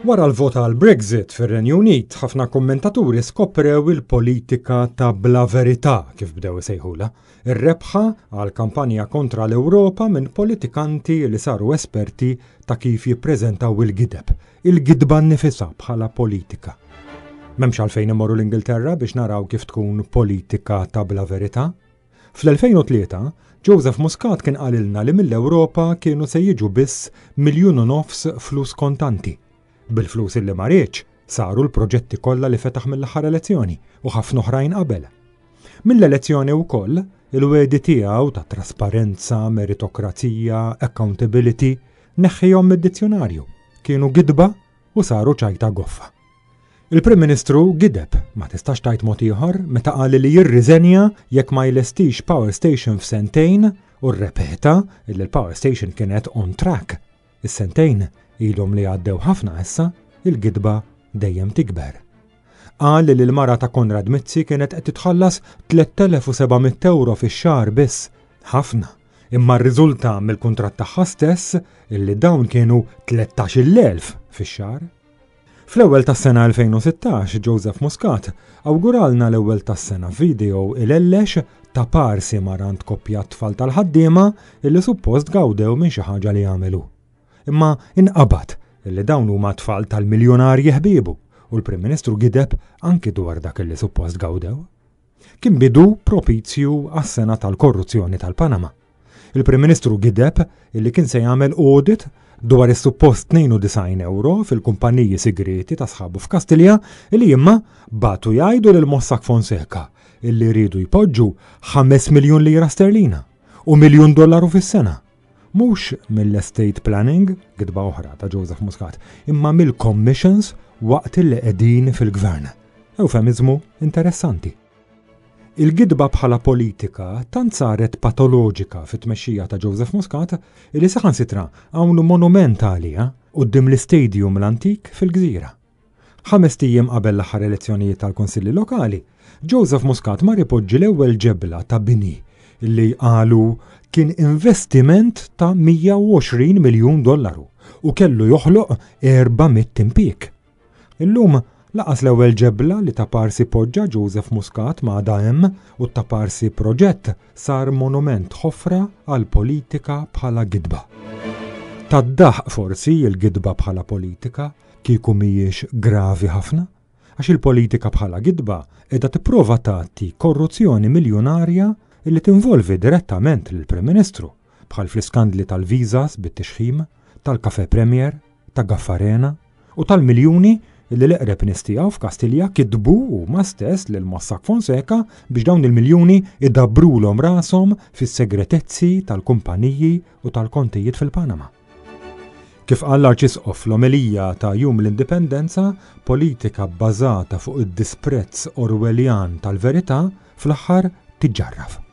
Wara l-vot għal Brexit fir-Renju Unit, ħafna kommentaturi skoprew il-politika ta' bla verità kif bdew isejħula, ir-rebħa għal kampanja kontra l-Ewropa minn politikanti li saru esperti ta' kif jippreżentaw il-gideb, il-gidba nnifisha bħala politika. M'hemmx għalfejn imorru l-Ingilterra biex naraw kif tkun politika ta' bla verità. Fl-2003, Joseph Muscat kien qalilna li mill-Ewropa kienu se jiġu biss 1.5 miljun flus kontanti. Bil-flus illi ma rridx saru l-proġetti kollha li fetaħ mill-aħħar elezzjoni u ħafna oħrajn qabel. Mill-elezzjoni wkoll il-wedi tiegħu ta' trasparenza, meritokrazija, accountability neħħihom mid-dizzjonarju, kienu gidba u saru ċajta goffa. Il-Prim Ministru gideb ma tistax tajt mod ieħor meta qal li jirriżenja jekk ma jlestix power station f'sentejn u rrepeta li l-power station kienet on track. Is-sentejn ilhom li għaddew ħafna issa, il-gidba dejjem tikber. Qal li l-mara ta' Konrad Mizzi kienet qed titħallas 3,700 euro fix-xahar biss. Ħafna, imma r-riżulta mill-kuntratt tagħha stess illi dawn kienu 13,000 fix-xahar. Fl-ewwel tas-sena 2016, Joseph Muscat awguralna l-ewwel tas-sena video il-ellex ta' parsi marant koppja tfal tal-ħaddiema illi suppost gawdew minn xi ħaġa li jagħmlu. Imma inqabad illi dawn huma tfal tal-miljonarji ħbiebu u l-Prim Ministru gideb anki dwar dak illi suppost gawdew. Kien bidu propizju għas-sena tal-korruzzjoni tal-Panama. Il-Prim Ministru gideb illi kien se jagħmel audit dwar is-suppost 92 euro fil-kumpaniji segreti ta' sħabu f'Kastilja illi imma batu jgħidu lil Mossack Fonseca illi jridu jpoġġu 5 miljun lira sterlina u $1 miljun fis-sena. Mhux mill-estate planning, gidba oħra ta' Joseph Muscat, imma mill-commissions waqt li qegħdin fil-gvern. Eufemizmu interessanti. Il-gidba bħala politika tant saret patoloġika fit-tmexxija ta' Joseph Muscat li saħansitra għamlu monument għaliha quddiem l-istadium l-antik fil-Gżira. 5 ijiem qabel l-aħħar elezzjonijiet tal-Kunsilli Lokali, Joseph Muscat mar ipoġġi l-ewwel ġebla ta' bini li qalu kien investiment ta' $120 miljun u kellu joħloq 400 impjieg. Illum laqas l-ewwel ġebla li ta' parsi poġġa Joseph Muscat ma' dahem u ta' parsi proġett sar monument ħofra għal politika bħala gidba. Taddaħ forsi il-gidba bħala politika kieku mhijiex gravi ħafna, għax il-politika bħala gidba qiegħda tipprova tagħti korruzzjoni miljonarja illi tinvolvi direttament lill-Prim Ministru bħal fl-iskandli tal-viżas bit-tixħim, tal-Caffè Premier, ta' Gaffarena u tal-miljuni illi l-eqreb nistiegħu f'Kastilja kitbu huma stess lil Mossack Fonseca biex dawn il-miljuni idabbrulhom rashom fis-segretezzi tal-kumpaniji u tal-kontijiet fil-Panama. Kif qal l-Arċisqof fl-omelija ta' Jum l-Indipendenza, politika bbażata fuq id-disprezz Orwellian tal-verità fl-aħħar tiġġarraf.